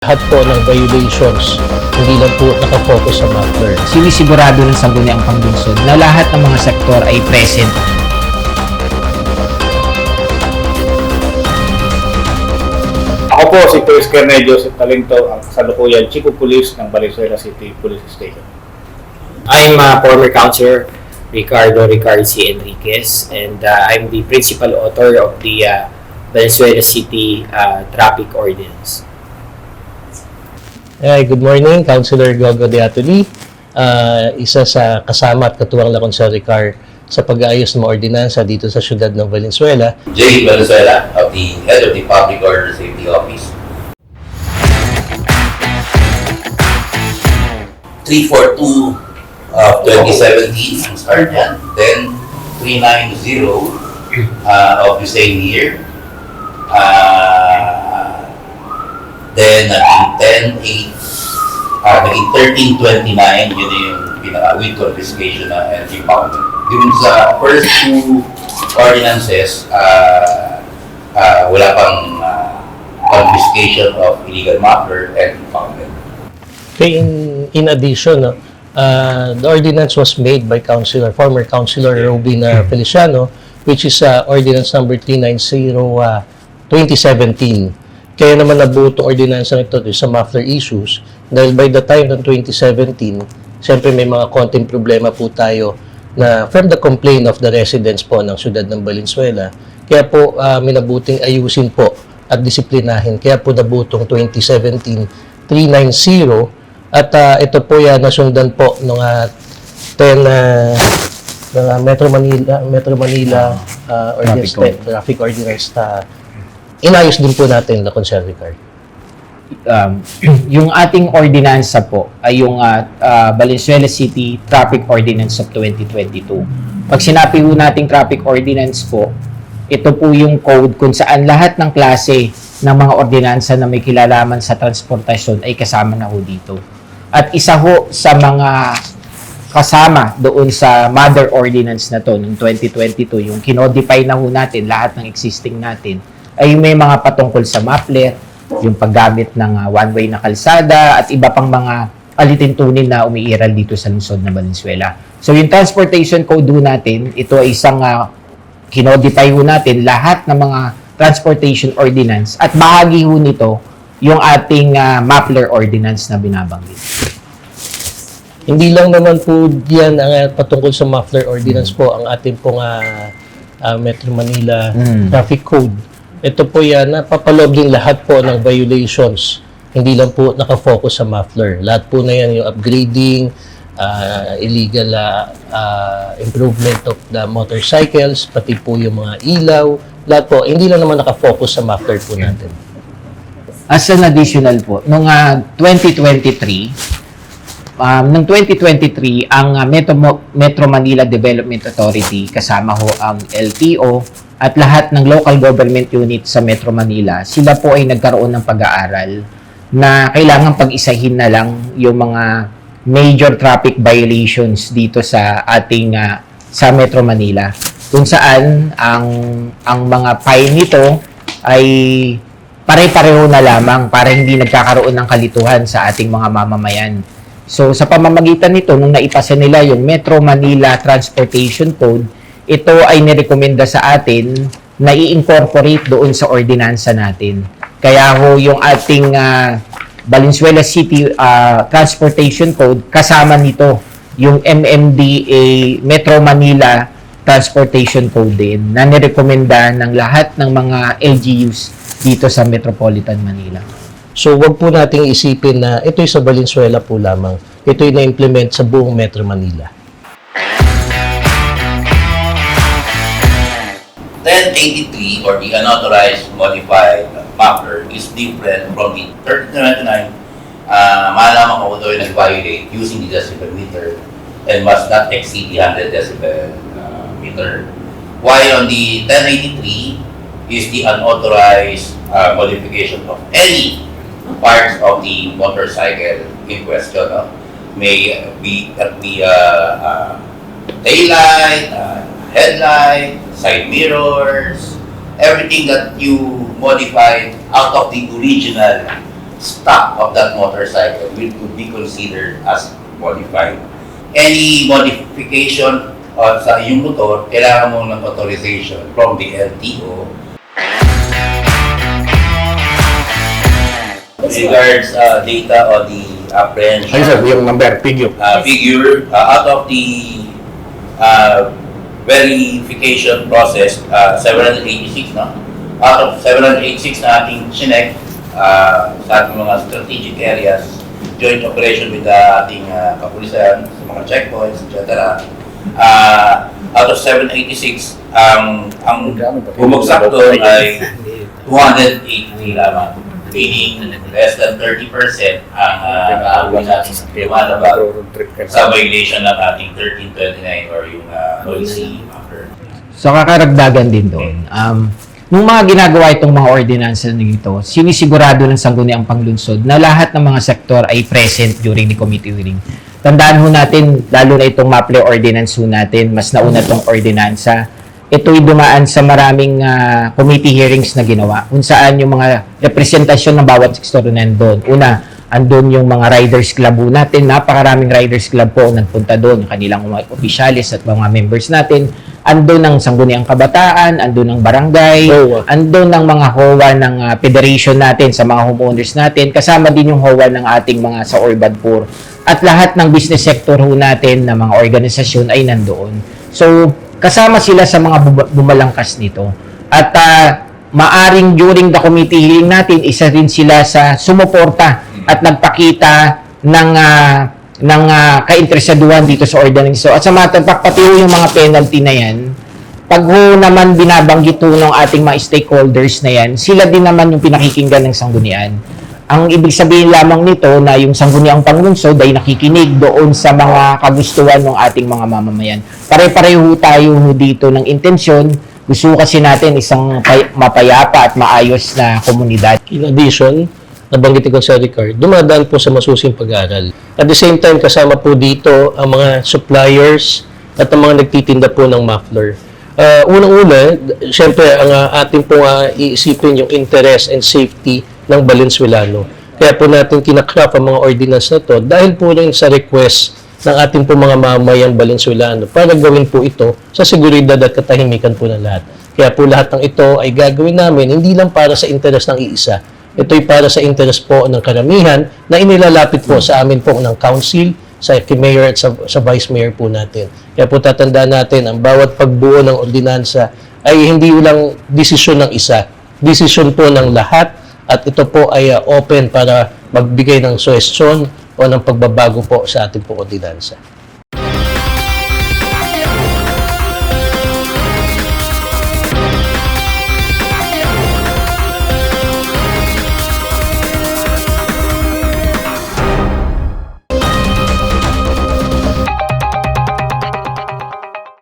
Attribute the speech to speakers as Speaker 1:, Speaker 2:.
Speaker 1: Lahat po ng violations, hindi lang po nakafocus sa muffler.
Speaker 2: Sinisigurado ng Sangguniang Panglungsod na lahat ng mga sektor ay present.
Speaker 3: Ako po si Chris Kernel Joseph Talento, ang kasalukuyan Chief of Police ng Valenzuela City Police Station.
Speaker 4: I'm former Councilor Ricardo C. Enriquez, and I'm the principal author of the Valenzuela City Traffic Ordinance.
Speaker 1: Hi, good morning, Councilor Gogo de Atuli. Isa sa kasama at katuwang lakon sa RICAR sa pag-aayos ng mga ordinansa dito sa siyudad ng Valenzuela.
Speaker 5: J. Valenzuela, of the Head of the Public Order Safety Office. 342 of 2017 ang start yan. Then 390 of the same year. Then naging 10-8, naging 13-29, yun yung with confiscation and impoundment. Yung sa first two ordinances, wala pang confiscation of illegal muffler and impoundment.
Speaker 1: Okay, in addition, the ordinance was made by former Councilor Robin Feliciano, which is ordinance number 390, 2017. Kaya naman nabuo itong ordinansa nito sa muffler issues dahil by the time ng 2017, siyempre may mga konting problema po tayo na from the complaint of the residents po ng siyudad ng Valenzuela. Kaya po minabuting ayusin po at disiplinahin. Kaya po nabuo itong 2017 390 at ito po yan nasundan po ng 10 Metro Manila ordinance, traffic ordinance inayos din po natin na Conserve Card.
Speaker 2: Yung ating ordinansa po ay yung Valenzuela City Traffic Ordinance of 2022. Pag sinabi po nating traffic ordinance po, ito po yung code kung saan lahat ng klase ng mga ordinansa na may kilalaman sa transportasyon ay kasama na ho dito. At isa ho sa mga kasama doon sa mother ordinance na to ng 2022, yung kinodify na ho natin lahat ng existing natin, ay may mga patungkol sa muffler, yung paggamit ng one-way na kalsada, at iba pang mga alituntunin na umiiral dito sa lungsod ng Valenzuela. So yung transportation code ho natin, ito ay isang kinodify ho natin lahat ng mga transportation ordinance at bahagi ho nito yung ating muffler ordinance na binabanggit.
Speaker 1: Hindi lang naman po yan ang patungkol sa muffler ordinance po, ang ating pong Metro Manila Traffic Code. Ito po yan, napapaloob din lahat po ng violations. Hindi lang po nakafocus sa muffler. Lahat po na yan, yung upgrading, illegal improvement of the motorcycles, pati po yung mga ilaw. Lahat po, hindi lang naman nakafocus sa muffler po natin.
Speaker 2: As an additional po, noong 2023, noong 2023, ang Metro Manila Development Authority, kasama ho ang LTO, at lahat ng local government unit sa Metro Manila, sila po ay nagkaroon ng pag-aaral na kailangan pag-isahin na lang yung mga major traffic violations dito sa ating sa Metro Manila. Kung saan ang mga fine nito ay pare-pareho na lamang para hindi nagkakaroon ng kalituhan sa ating mga mamamayan. So sa pamamagitan nito, nung naipasa nila yung Metro Manila Transportation Code, ito ay nirekomenda sa atin na i-incorporate doon sa ordinansa natin. Kaya ho yung ating Valenzuela City Transportation Code, kasama nito yung MMDA Metro Manila Transportation Code din na nirekomenda ng lahat ng mga LGUs dito sa Metropolitan Manila.
Speaker 1: So, wag po nating isipin na ito'y sa Valenzuela po lamang. Ito'y na-implement sa buong Metro Manila.
Speaker 5: 1083 or the unauthorized modified muffler is different from the 1399. Malaman ko ito ay nag-violate using the decibel meter and must not exceed the 100 decibel meter. While on the 1083 is the unauthorized modification of any parts of the motorcycle in question. May be at the taillight, headlight, side mirrors, everything that you modified out of the original stock of that motorcycle will be considered as modified. Any modification sa iyong motor, kailangan mo ng authorization from the LTO. Regards data on the apprehension.
Speaker 3: Ayun sir, yung number, figure.
Speaker 5: Figure out of the verification process, 786, no? Out of 786 na ating chinek sa ating mga strategic areas, joint operation with the ating kapulisan, sa mga checkpoints, etc. Out of 786, ang bumagsak doon ay 280 lamang. Meaning less than 30% ang naawi natin sa violation ng ating 1329 or yung noisy muffler.
Speaker 2: So kakaragdagan din doon. Nung mga ginagawa itong mga ordinansa nito, sinisigurado ng Sangguniang Panglunsod na lahat ng mga sektor ay present during the committee hearing. Tandaan ho natin, lalo na itong MAPLE ordinance ho natin, mas nauna itong ordinansa, ito'y dumaan sa maraming committee hearings na ginawa kung saan yung mga representasyon ng bawat sektor nandun. Una, andun yung mga riders club po natin, napakaraming riders club po ang nagpunta doon, yung kanilang mga opisyalis at mga members natin. Andun ang Sangguniang Kabataan, andun ang barangay, andun ang mga HOA ng federation natin sa mga homeowners natin, kasama din yung HOA ng ating mga sa urban poor. At lahat ng business sector ho natin na mga organisasyon ay nandoon. So, kasama sila sa mga bumalangkas nito. At maaring during the committee hearing natin, isa rin sila sa sumuporta at nagpakita ng kainteresaduhan dito sa ordinance. So, at sa matagpak, pati yung mga penalty na yan, pag ho naman binabanggit ho ng ating mga stakeholders na yan, sila din naman yung pinakikinggan ng sanggunian. Ang ibig sabihin lamang nito na yung Sangguniang Panglunsod ay nakikinig doon sa mga kagustuhan ng ating mga mamamayan. Pare-pareho tayo dito ng intensyon. Gusto kasi natin isang mapayapa at maayos na komunidad.
Speaker 1: In addition, nabanggit ko sa Ricard, dumadaan po sa masusing pag-aaral. At the same time, kasama po dito ang mga suppliers at ang mga nagtitinda po ng muffler. Unang-una, syempre, ang ating po iisipin yung interest and safety ng Valenzuelano. Kaya po natin kinakraft ang mga ordinance na to dahil po rin sa request ng ating po mga mamamayang Valenzuelano para gawin po ito sa seguridad at katahimikan po ng lahat. Kaya po lahat ng ito ay gagawin namin hindi lang para sa interest ng iisa. Ito ay para sa interest po ng karamihan na inilalapit po sa amin po ng council, sa mayor at sa vice mayor po natin. Kaya po tatandaan natin ang bawat pagbuo ng ordinansa ay hindi lang desisyon ng isa, desisyon po ng lahat. At ito po ay open para magbigay ng suggestion o ng pagbabago po sa ating po ordinansa.